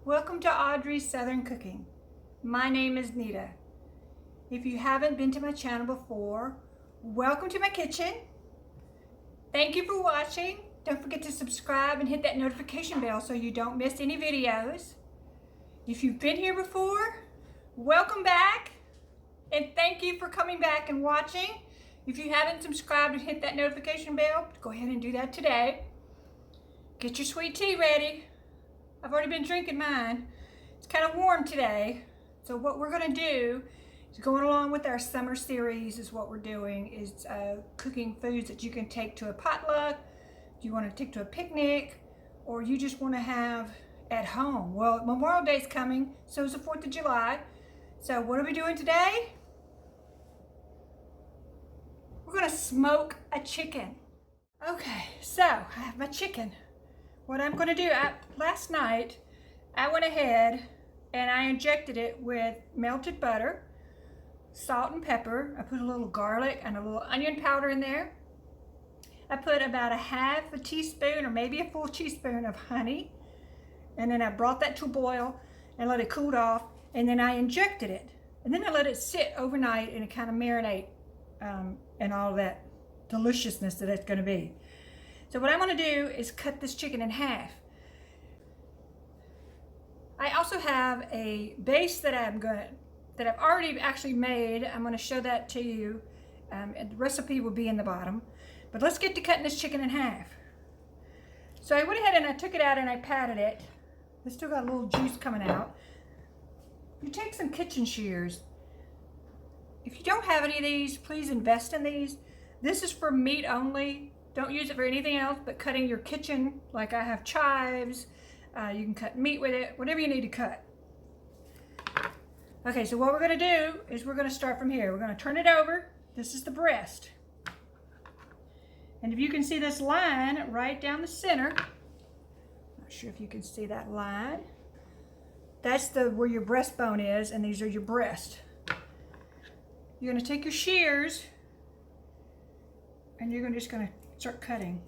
Welcome to Audrey's Southern Cooking. My name is Nita. If you haven't been to my channel before, welcome to my kitchen. Thank you for watching. Don't forget to subscribe and hit that notification bell so you don't miss any videos. If you've been here before, welcome back and thank you for coming back and watching. If you haven't subscribed and hit that notification bell, go ahead and do that today. Get your sweet tea ready. I've already been drinking mine. It's kind of warm today. So what we're gonna do is going along with our summer series is what we're doing is cooking foods that you can take to a potluck, you want to take to a picnic, or you just want to have at home. Well, Memorial Day's coming, so is the 4th of July. So what are we doing today? We're gonna smoke a chicken. Okay, so I have my chicken. What I'm gonna do, last night, I went ahead and I injected it with melted butter, salt and pepper. I put a little garlic and a little onion powder in there. I put about a half a teaspoon or maybe a full teaspoon of honey. And then I brought that to a boil and let it cool off. And then I injected it. And then I let it sit overnight and it kind of marinate and all that deliciousness that it's gonna be. So what I'm gonna do is cut this chicken in half. I also have a base that I've already actually made. I'm gonna show that to you. And the recipe will be in the bottom. But let's get to cutting this chicken in half. So I went ahead and I took it out and I patted it. It's still got a little juice coming out. You take some kitchen shears. If you don't have any of these, please invest in these. This is for meat only. Don't use it for anything else but cutting your kitchen. Like I have chives. You can cut meat with it, whatever you need to cut. Okay, so what we're gonna do is we're gonna start from here. We're gonna turn it over. This is the breast. And if you can see this line right down the center, not sure if you can see that line. That's where your breastbone is, and these are your breasts. You're gonna take your shears and you're just gonna start cutting.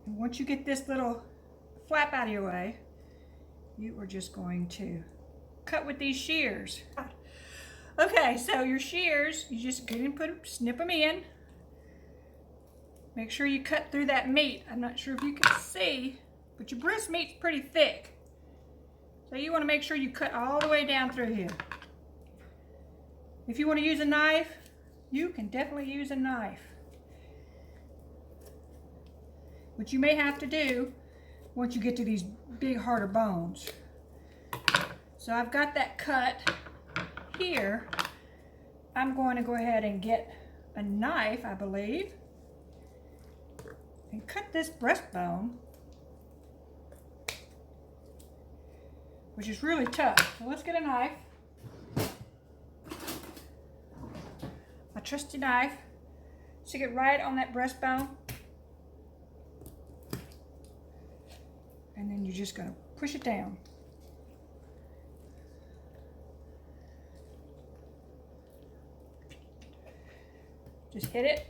And once you get this little flap out of your way, you are just going to cut with these shears. Okay, so your shears, you just get and snip them in. Make sure you cut through that meat. I'm not sure if you can see, but your breast meat's pretty thick. So you want to make sure you cut all the way down through here. If you want to use a knife, you can definitely use a knife. What you may have to do once you get to these big harder bones. So I've got that cut here. I'm going to go ahead and get a knife, I believe, and cut this breastbone, which is really tough. So let's get a knife. My trusty knife. Stick it right on that breastbone. And then you're just going to push it down. Just hit it.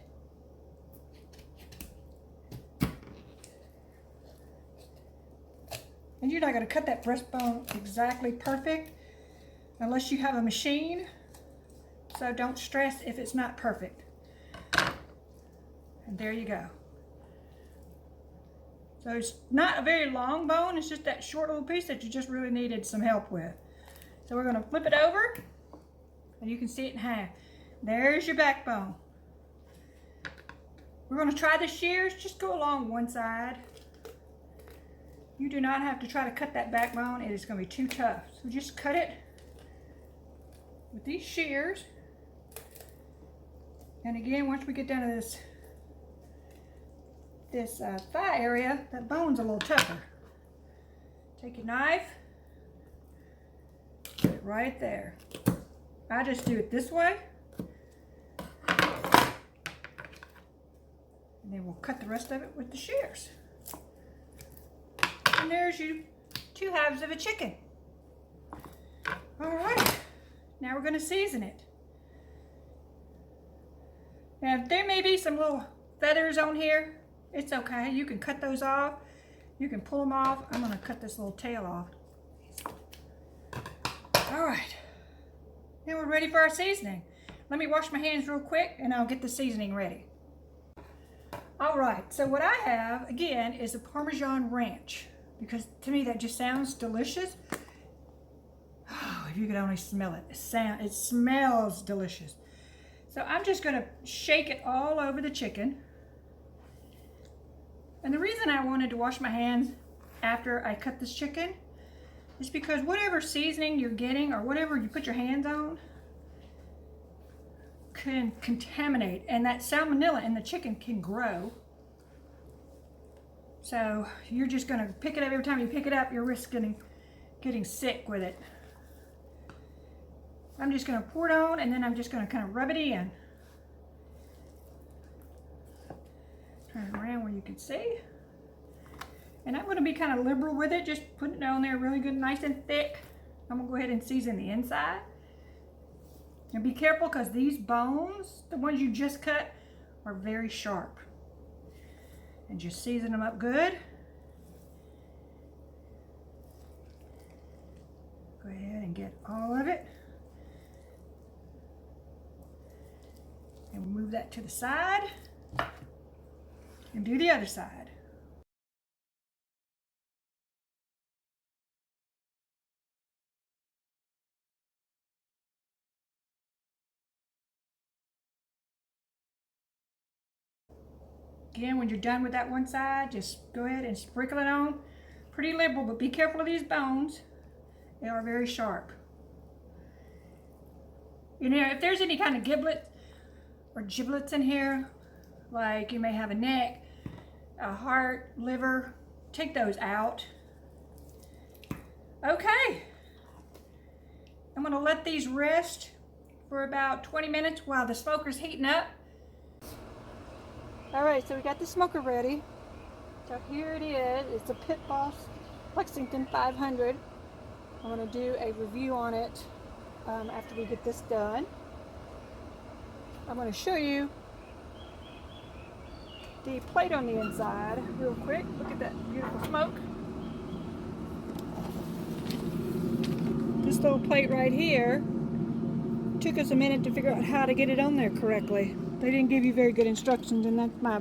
And you're not going to cut that breastbone exactly perfect unless you have a machine. So don't stress if it's not perfect. And there you go. So it's not a very long bone, it's just that short little piece that you just really needed some help with. So we're gonna flip it over and you can see it in half. There's your backbone. We're gonna try the shears, just go along one side. You do not have to try to cut that backbone, it is gonna be too tough. So just cut it with these shears. And again, once we get down to this thigh area, that bone's a little tougher. Take your knife, put it right there. I just do it this way. And then we'll cut the rest of it with the shears. And there's your 2 halves of a chicken. All right, now we're gonna season it. Now there may be some little feathers on here. It's okay, you can cut those off. You can pull them off. I'm going to cut this little tail off. All right. Now we're ready for our seasoning. Let me wash my hands real quick and I'll get the seasoning ready. All right, so what I have, again, is a Parmesan ranch, because to me that just sounds delicious. Oh, if you could only smell it. It smells delicious. So I'm just gonna shake it all over the chicken. And the reason I wanted to wash my hands after I cut this chicken is because whatever seasoning you're getting or whatever you put your hands on can contaminate, and that salmonella in the chicken can grow. So you're just going to pick it up. Every time you pick it up, you're risking getting sick with it. I'm just going to pour it on, and then I'm just going to kind of rub it in. Turn it around where you can see. And I'm going to be kind of liberal with it, just putting it on there really good, nice and thick. I'm going to go ahead and season the inside. And be careful, because these bones, the ones you just cut, are very sharp. And just season them up good. Go ahead and get all of it. And we'll move that to the side. And do the other side. Again, when you're done with that one side, just go ahead and sprinkle it on. Pretty liberal, but be careful of these bones. They are very sharp. You know, if there's any kind of giblet or giblets in here, like you may have a neck, a heart, liver, take those out. Okay. I'm going to let these rest for about 20 minutes while the smoker's heating up. All right, so we got the smoker ready. So here it is. It's a Pit Boss Lexington 500. I'm going to do a review on it after we get this done. I'm going to show you the plate on the inside real quick. Look at that beautiful smoke. This little plate right here took us a minute to figure out how to get it on there correctly. They didn't give you very good instructions, and that's my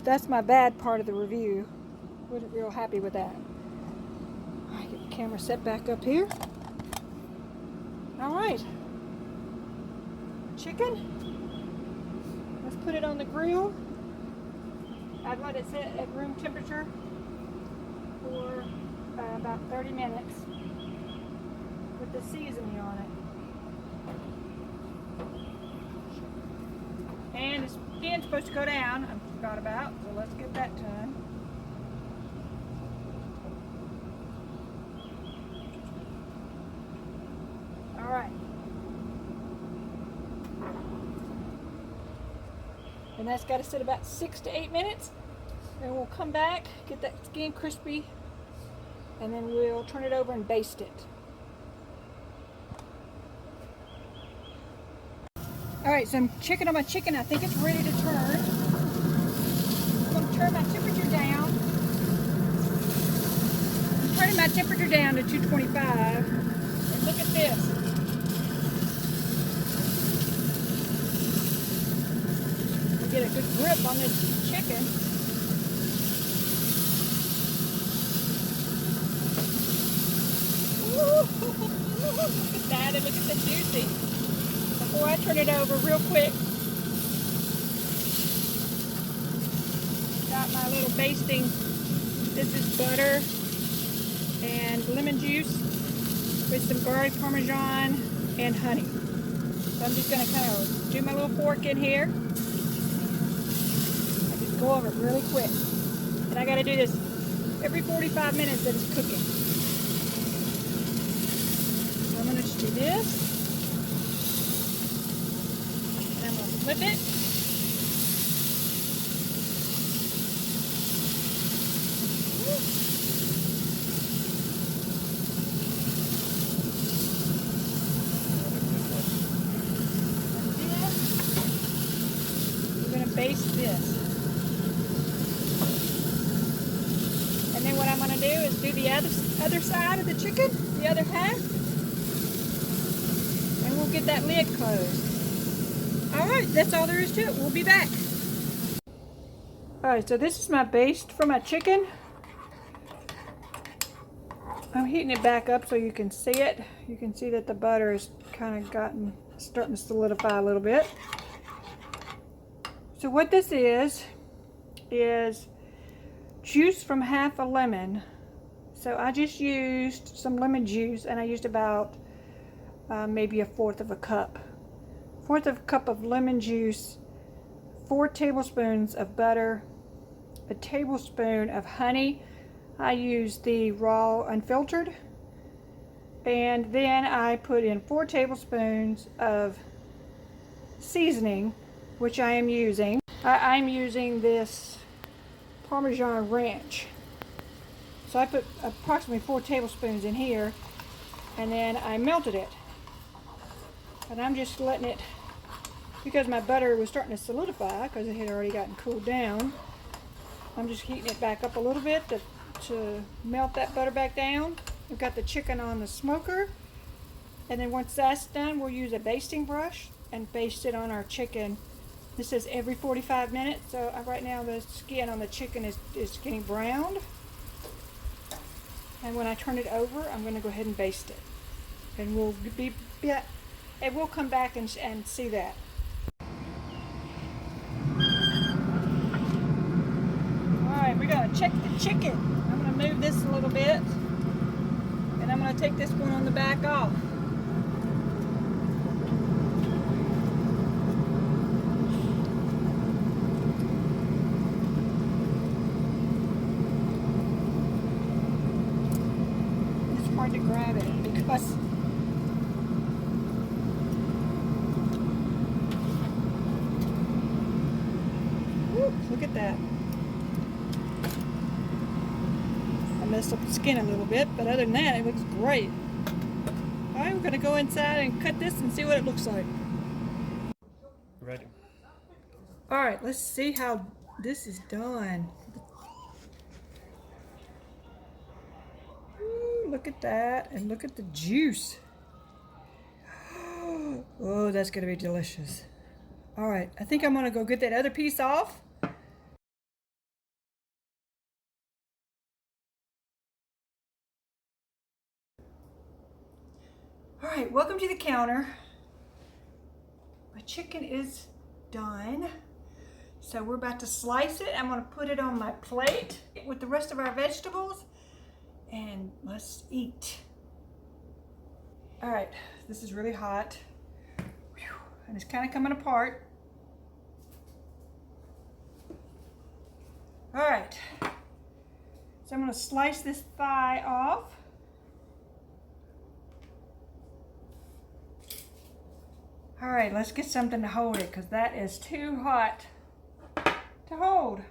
that's my bad part of the review. Wasn't real happy with that. All right, get the camera set back up here. All right, chicken. Let's put it on the grill. I'd let it sit at room temperature for about 30 minutes with the seasoning on it. And the skin's supposed to go down, I forgot about, so let's get that done. All right. And that's got to sit about 6 to 8 minutes. Then we'll come back, get that skin crispy, and then we'll turn it over and baste it. All right, so I'm checking on my chicken. I think it's ready to turn. I'm going to turn my temperature down. I'm turning my temperature down to 225. And look at this. We get a good grip on this chicken. Ooh, look at that, and look at the juicy. Before I turn it over real quick, got my little basting. This is butter and lemon juice with some garlic Parmesan and honey. So I'm just going to kind of do my little fork in here. I just go over it really quick. And I got to do this every 45 minutes that it's cooking. So I'm going to just do this. Flip it. We're going to baste this. And then what I'm going to do is do the other side of the chicken, the other half. And we'll get that lid closed. Alright, that's all there is to it. We'll be back. Alright, so this is my baste for my chicken. I'm heating it back up so you can see it. You can see that the butter is kind of starting to solidify a little bit. So what this is juice from half a lemon. So I just used some lemon juice, and I used about maybe a fourth of a cup. Fourth of a cup of lemon juice, 4 tablespoons of butter, a tablespoon of honey. I use the raw unfiltered, and then I put in 4 tablespoons of seasoning, which I am using. I'm using this Parmesan ranch. So I put approximately 4 tablespoons in here, and then I melted it. And I'm just letting it, because my butter was starting to solidify because it had already gotten cooled down, I'm just heating it back up a little bit to melt that butter back down. We've got the chicken on the smoker, and then once that's done, we'll use a basting brush and baste it on our chicken. This is every 45 minutes, so right now the skin on the chicken is getting browned. And when I turn it over, I'm going to go ahead and baste it. And we'll come back and see that. Alright, we're going to check the chicken. I'm going to move this a little bit, and I'm going to take this one on the back off. It's hard to grab it because look at that. I messed up the skin a little bit, but other than that, it looks great. Alright, we're going to go inside and cut this and see what it looks like. Ready. Alright, let's see how this is done. Ooh, look at that, and look at the juice. Oh, that's going to be delicious. Alright, I think I'm going to go get that other piece off. Alright, welcome to the counter. My chicken is done. So we're about to slice it. I'm going to put it on my plate with the rest of our vegetables. And let's eat. Alright, this is really hot. Whew, and it's kind of coming apart. Alright, so I'm going to slice this thigh off. Alright, let's get something to hold it because that is too hot to hold.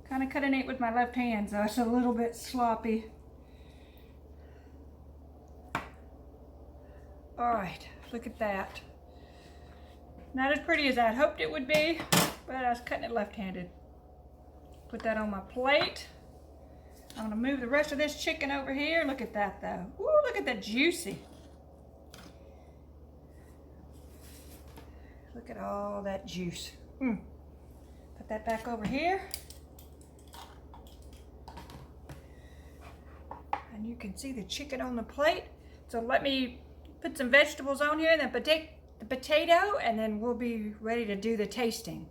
Kind of cutting it with my left hand, so it's a little bit sloppy. Alright, look at that. Not as pretty as I'd hoped it would be, but I was cutting it left-handed. Put that on my plate. I'm going to move the rest of this chicken over here. Look at that, though. Ooh, look at that juicy. Look at all that juice. Put that back over here. And you can see the chicken on the plate. So let me put some vegetables on here, and then the potato, and then we'll be ready to do the tasting.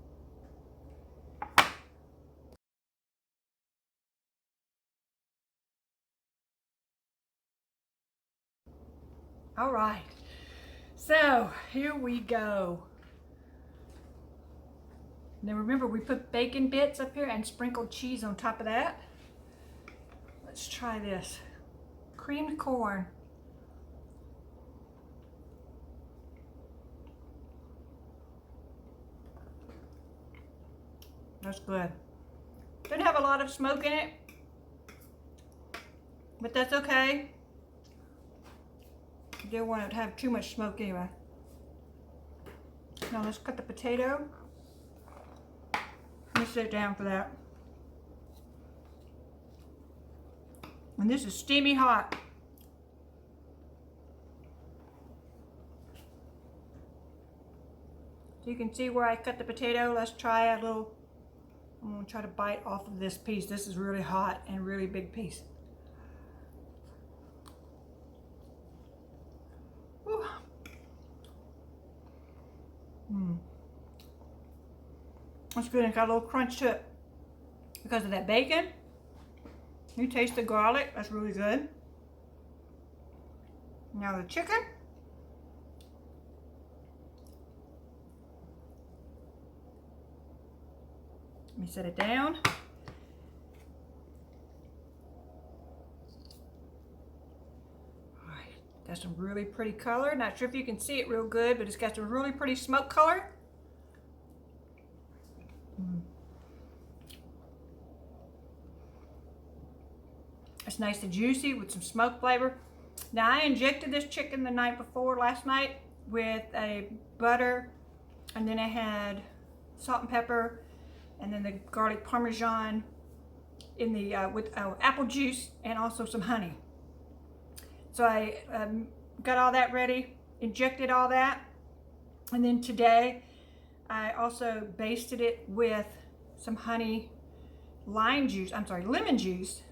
All right, so here we go. Now remember, we put bacon bits up here and sprinkled cheese on top of that. Let's try this. Creamed corn. That's good. Doesn't have a lot of smoke in it, but that's okay. You don't want it to have too much smoke anyway. Now let's cut the potato. Let me sit down for that. And this is steamy hot. So you can see where I cut the potato. Let's try a little. I'm going to try to bite off of this piece. This is really hot and really big piece. Whew. That's good. It's got a little crunch to it because of that bacon. You taste the garlic. That's really good. Now the chicken. Let me set it down. All right, got some really pretty color. Not sure if you can see it real good, but it's got some really pretty smoke color. It's nice and juicy with some smoke flavor. Now I injected this chicken the night before, last night, with a butter, and then I had salt and pepper, and then the garlic Parmesan in the with apple juice and also some honey. So I got all that ready, injected all that, and then today I also basted it with some lemon juice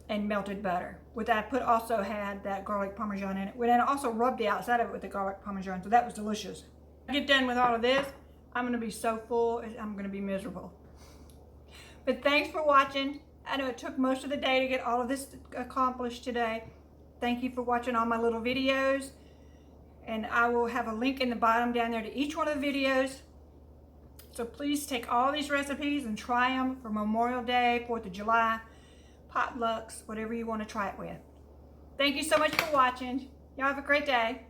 and melted butter. With that, also had that garlic Parmesan in it. And I also rubbed the outside of it with the garlic Parmesan, so that was delicious. When I get done with all of this, I'm gonna be so full, I'm gonna be miserable. But thanks for watching. I know it took most of the day to get all of this accomplished today. Thank you for watching all my little videos. And I will have a link in the bottom down there to each one of the videos. So please take all these recipes and try them for Memorial Day, 4th of July, potlucks, whatever you want to try it with. Thank you so much for watching. Y'all have a great day.